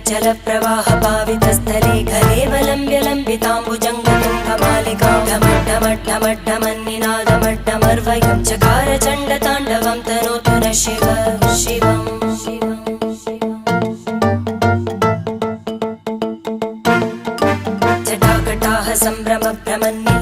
जलप्रवाह पावितस्थले घलेवलम्ब्य लम्बिताम्बुजङ्गतुङ्गमालिकां ढमड्ढमड्ढमड्ढमन्निनादमड्ढमर्वयं चकार चण्डताण्डवं तनोतु न शिव शिवम् जटाकटाः सम्भ्रमभ्रमन्नि